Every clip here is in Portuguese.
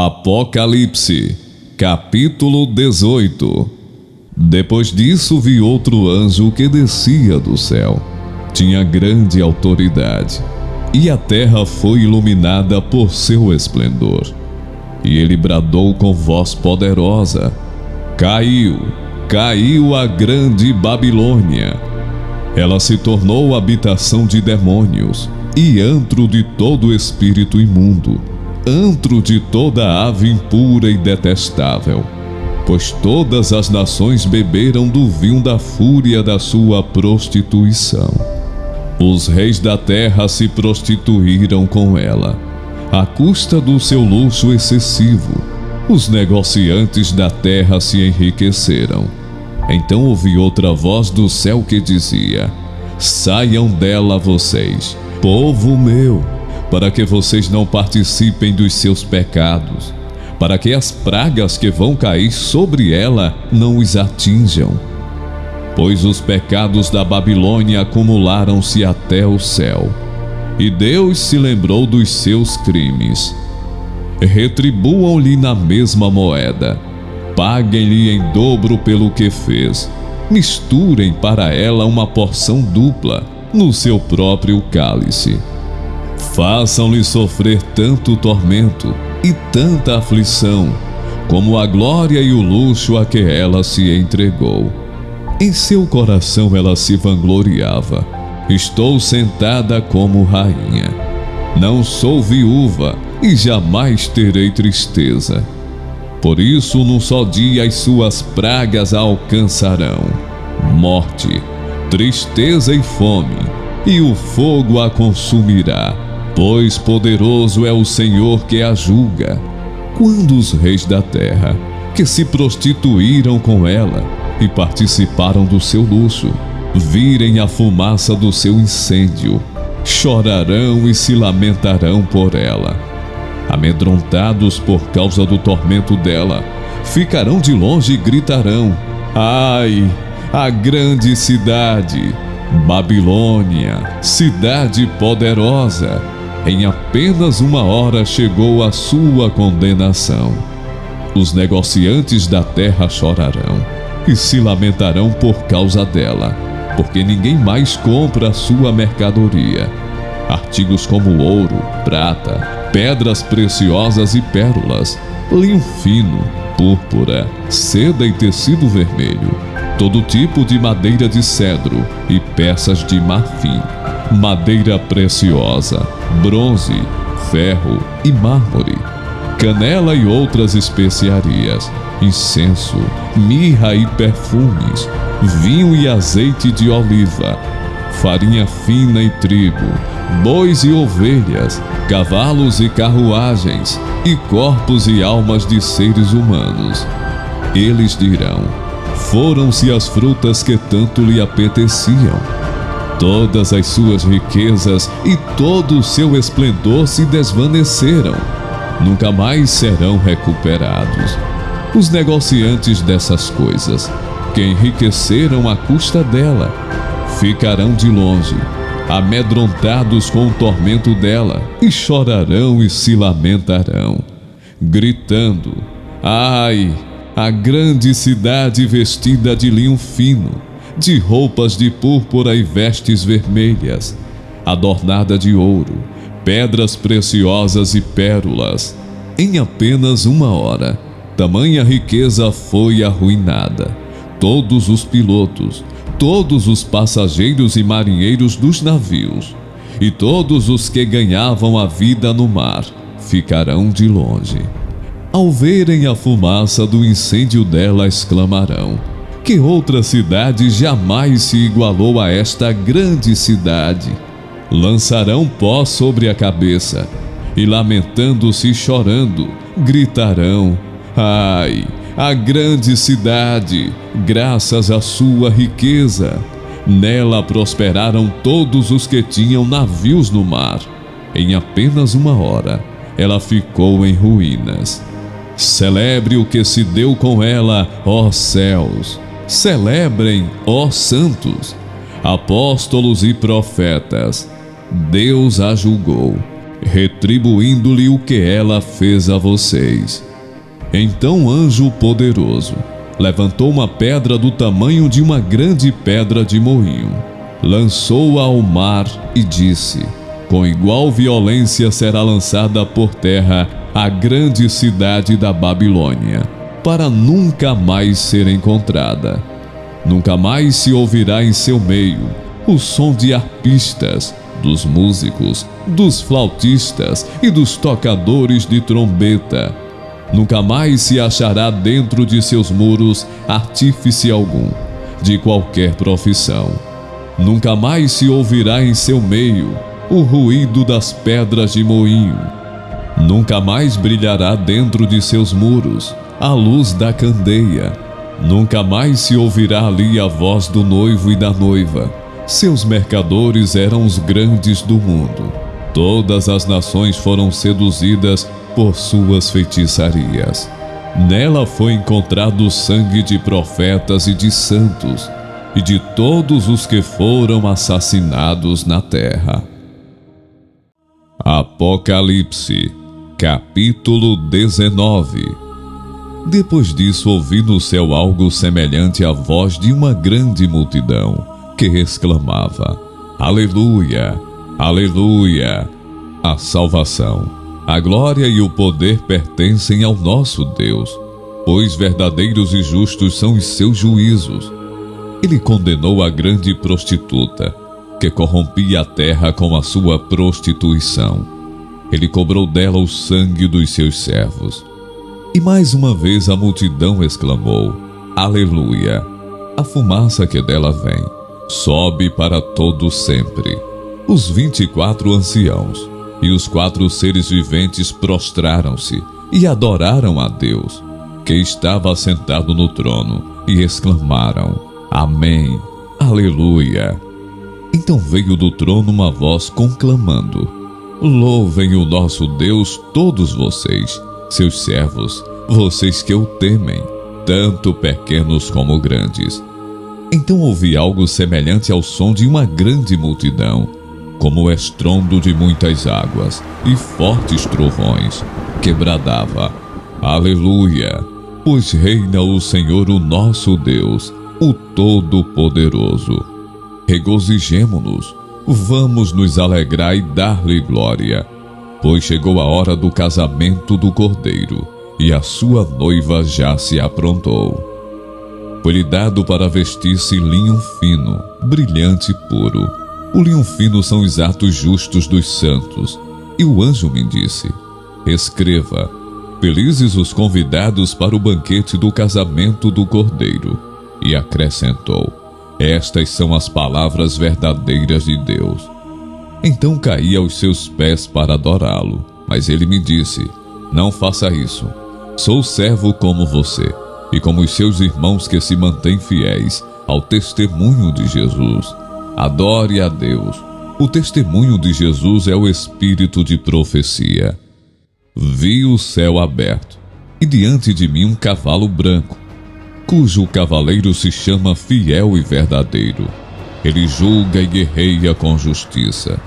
Apocalipse, capítulo 18. Depois disso vi outro anjo que descia do céu. Tinha grande autoridade, e a terra foi iluminada por seu esplendor. E ele bradou com voz poderosa: Caiu, caiu a grande Babilônia. Ela se tornou habitação de demônios e antro de todo espírito imundo, antro de toda ave impura e detestável, pois todas as nações beberam do vinho da fúria da sua prostituição. Os reis da terra se prostituíram com ela, à custa do seu luxo excessivo. Os negociantes da terra se enriqueceram. Então ouvi outra voz do céu que dizia: Saiam dela vocês, povo meu, para que vocês não participem dos seus pecados, para que as pragas que vão cair sobre ela não os atinjam. Pois os pecados da Babilônia acumularam-se até o céu, e Deus se lembrou dos seus crimes. Retribuam-lhe na mesma moeda, paguem-lhe em dobro pelo que fez, misturem para ela uma porção dupla no seu próprio cálice. Façam-lhe sofrer tanto tormento e tanta aflição, como a glória e o luxo a que ela se entregou. Em seu coração ela se vangloriava: Estou sentada como rainha. Não sou viúva e jamais terei tristeza. Por isso, num só dia as suas pragas a alcançarão: morte, tristeza e fome, e o fogo a consumirá, pois poderoso é o Senhor que a julga. Quando os reis da terra, que se prostituíram com ela e participaram do seu luxo, virem a fumaça do seu incêndio, chorarão e se lamentarão por ela. Amedrontados por causa do tormento dela, ficarão de longe e gritarão: Ai, a grande cidade, Babilônia, cidade poderosa! Em apenas uma hora chegou a sua condenação. Os negociantes da terra chorarão e se lamentarão por causa dela, porque ninguém mais compra a sua mercadoria. Artigos como ouro, prata, pedras preciosas e pérolas, linho fino, púrpura, seda e tecido vermelho, todo tipo de madeira de cedro e peças de marfim, madeira preciosa, bronze, ferro e mármore, canela e outras especiarias, incenso, mirra e perfumes, vinho e azeite de oliva, farinha fina e trigo, bois e ovelhas, cavalos e carruagens, e corpos e almas de seres humanos. Eles dirão: Foram-se as frutas que tanto lhe apeteciam. Todas as suas riquezas e todo o seu esplendor se desvaneceram. Nunca mais serão recuperados. Os negociantes dessas coisas, que enriqueceram à custa dela, ficarão de longe, amedrontados com o tormento dela, e chorarão e se lamentarão, gritando: Ai, a grande cidade vestida de linho fino, de roupas de púrpura e vestes vermelhas, adornada de ouro, pedras preciosas e pérolas. Em apenas uma hora, tamanha riqueza foi arruinada. Todos os pilotos, todos os passageiros e marinheiros dos navios, e todos os que ganhavam a vida no mar, ficarão de longe. Ao verem a fumaça do incêndio dela, exclamarão: Que outra cidade jamais se igualou a esta grande cidade? Lançarão pó sobre a cabeça, e lamentando-se e chorando, gritarão: Ai, a grande cidade, graças à sua riqueza! Nela prosperaram todos os que tinham navios no mar. Em apenas uma hora, ela ficou em ruínas. Celebre o que se deu com ela, ó céus! Celebrem, ó santos! Apóstolos e profetas! Deus a julgou, retribuindo-lhe o que ela fez a vocês. Então o anjo poderoso levantou uma pedra do tamanho de uma grande pedra de moinho, lançou-a ao mar e disse: com igual violência será lançada por terra a grande cidade da Babilônia, para nunca mais ser encontrada. Nunca mais se ouvirá em seu meio o som de arpistas, dos músicos, dos flautistas e dos tocadores de trombeta. Nunca mais se achará dentro de seus muros artífice algum, de qualquer profissão. Nunca mais se ouvirá em seu meio o ruído das pedras de moinho. Nunca mais brilhará dentro de seus muros a luz da candeia. Nunca mais se ouvirá ali a voz do noivo e da noiva. Seus mercadores eram os grandes do mundo. Todas as nações foram seduzidas por suas feitiçarias. Nela foi encontrado o sangue de profetas e de santos, e de todos os que foram assassinados na terra. Apocalipse, capítulo 19. Depois disso ouvi no céu algo semelhante à voz de uma grande multidão, que exclamava: Aleluia! Aleluia! A salvação, a glória e o poder pertencem ao nosso Deus, pois verdadeiros e justos são os seus juízos. Ele condenou a grande prostituta, que corrompia a terra com a sua prostituição. Ele cobrou dela o sangue dos seus servos. E mais uma vez a multidão exclamou: Aleluia! A fumaça que dela vem sobe para todo sempre. Os 24 anciãos e os 4 seres viventes prostraram-se e adoraram a Deus, que estava assentado no trono, e exclamaram: Amém, Aleluia! Então veio do trono uma voz conclamando: Louvem o nosso Deus todos vocês, seus servos, vocês que o temem, tanto pequenos como grandes. Então ouvi algo semelhante ao som de uma grande multidão, como o estrondo de muitas águas e fortes trovões, que bradava: Aleluia! Pois reina o Senhor, o nosso Deus, o Todo-Poderoso. Regozijemo-nos, vamos nos alegrar e dar-lhe glória, pois chegou a hora do casamento do Cordeiro, e a sua noiva já se aprontou. Foi-lhe dado para vestir-se linho fino, brilhante e puro. O linho fino são os atos justos dos santos. E o anjo me disse: Escreva: Felizes os convidados para o banquete do casamento do Cordeiro. E acrescentou: Estas são as palavras verdadeiras de Deus. Então caí aos seus pés para adorá-lo. Mas ele me disse: Não faça isso. Sou servo como você, e como os seus irmãos que se mantêm fiéis ao testemunho de Jesus. Adore a Deus. O testemunho de Jesus é o espírito de profecia. Vi o céu aberto, e diante de mim um cavalo branco, cujo cavaleiro se chama Fiel e Verdadeiro. Ele julga e guerreia com justiça.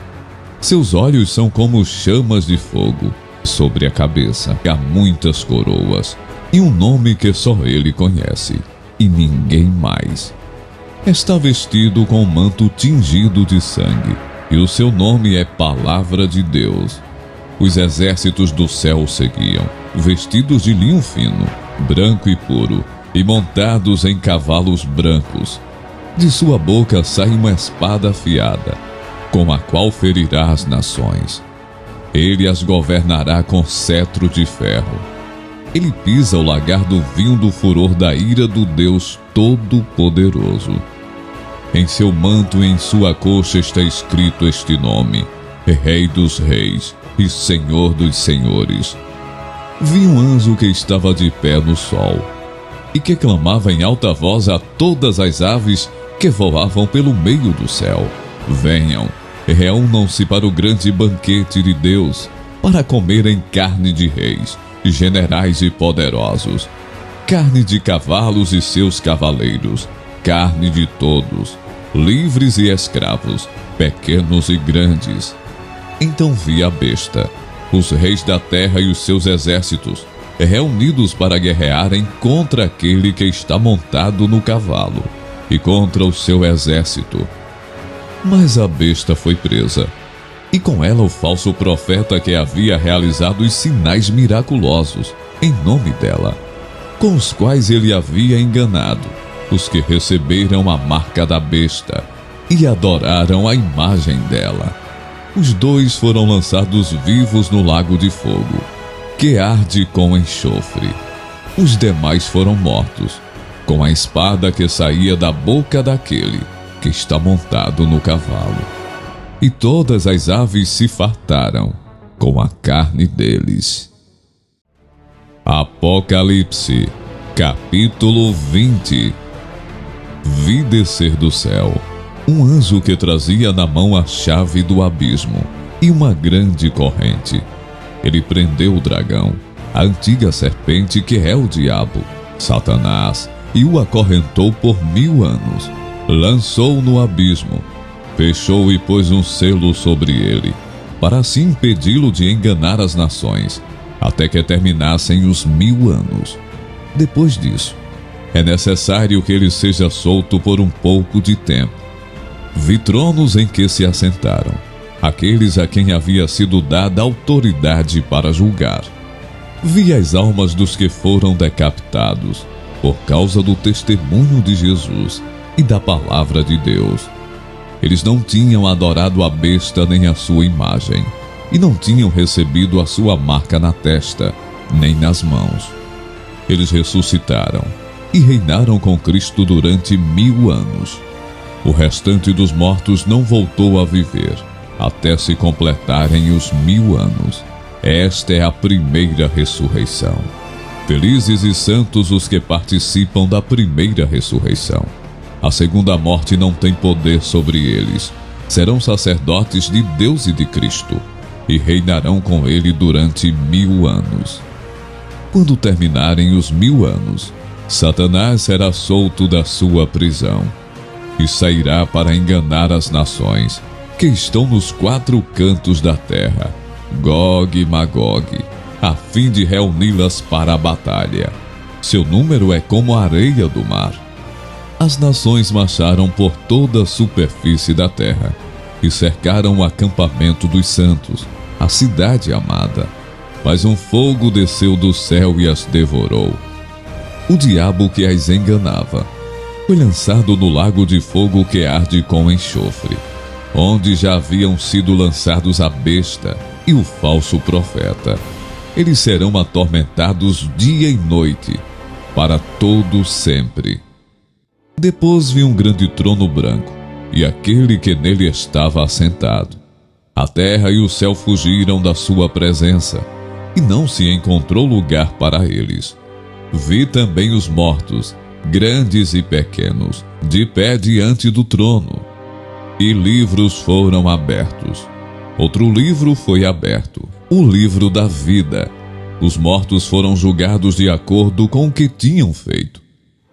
Seus olhos são como chamas de fogo. Sobre a cabeça há muitas coroas, e um nome que só ele conhece, e ninguém mais. Está vestido com um manto tingido de sangue, e o seu nome é Palavra de Deus. Os exércitos do céu o seguiam, vestidos de linho fino, branco e puro, e montados em cavalos brancos. De sua boca sai uma espada afiada, com a qual ferirá as nações. Ele as governará com cetro de ferro. Ele pisa o lagar do vinho do furor da ira do Deus Todo-Poderoso. Em seu manto e em sua coxa está escrito este nome: Rei dos Reis e Senhor dos Senhores. Vi um anjo que estava de pé no sol, e que clamava em alta voz a todas as aves que voavam pelo meio do céu: Venham, reúnam-se para o grande banquete de Deus, para comerem carne de reis, generais e poderosos, carne de cavalos e seus cavaleiros, carne de todos, livres e escravos, pequenos e grandes. Então vi a besta, os reis da terra e os seus exércitos, reunidos para guerrearem contra aquele que está montado no cavalo e contra o seu exército. Mas a besta foi presa, e com ela o falso profeta que havia realizado os sinais miraculosos em nome dela, com os quais ele havia enganado os que receberam a marca da besta e adoraram a imagem dela. Os dois foram lançados vivos no lago de fogo, que arde com enxofre. Os demais foram mortos, com a espada que saía da boca daquele que está montado no cavalo. E todas as aves se fartaram com a carne deles. Apocalipse, capítulo 20. Vi descer do céu um anjo que trazia na mão a chave do abismo e uma grande corrente. Ele prendeu o dragão, a antiga serpente que é o diabo, Satanás, e o acorrentou por 1000 anos. Lançou-o no abismo, fechou e pôs um selo sobre ele, para assim impedi-lo de enganar as nações, até que terminassem os 1000 anos. Depois disso, é necessário que ele seja solto por um pouco de tempo. Vi tronos em que se assentaram aqueles a quem havia sido dada autoridade para julgar. Vi as almas dos que foram decapitados por causa do testemunho de Jesus e da palavra de Deus. Eles não tinham adorado a besta nem a sua imagem, e não tinham recebido a sua marca na testa, nem nas mãos. Eles ressuscitaram e reinaram com Cristo durante 1000 anos. O restante dos mortos não voltou a viver, até se completarem os 1000 anos. Esta é a primeira ressurreição. Felizes e santos os que participam da primeira ressurreição. A segunda morte não tem poder sobre eles. Serão sacerdotes de Deus e de Cristo, e reinarão com ele durante 1000 anos. Quando terminarem os 1000 anos, Satanás será solto da sua prisão e sairá para enganar as nações que estão nos 4 cantos da terra, Gog e Magog, a fim de reuni-las para a batalha. Seu número é como a areia do mar. As nações marcharam por toda a superfície da terra e cercaram o acampamento dos santos, a cidade amada. Mas um fogo desceu do céu e as devorou. O diabo que as enganava foi lançado no lago de fogo que arde com enxofre, onde já haviam sido lançados a besta e o falso profeta. Eles serão atormentados dia e noite, para todo sempre. Depois vi um grande trono branco, e aquele que nele estava assentado. A terra e o céu fugiram da sua presença, e não se encontrou lugar para eles. Vi também os mortos, grandes e pequenos, de pé diante do trono. E livros foram abertos. Outro livro foi aberto, o livro da vida. Os mortos foram julgados de acordo com o que tinham feito,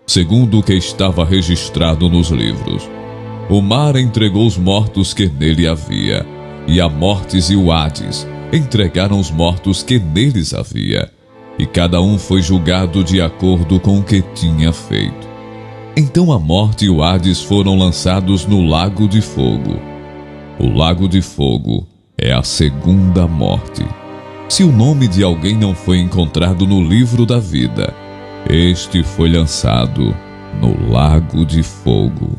segundo o que estava registrado nos livros. O mar entregou os mortos que nele havia, e a Mortes e o Hades entregaram os mortos que neles havia, e cada um foi julgado de acordo com o que tinha feito. Então a Morte e o Hades foram lançados no lago de fogo. O lago de fogo é a segunda morte. Se o nome de alguém não foi encontrado no livro da vida, este foi lançado no lago de fogo.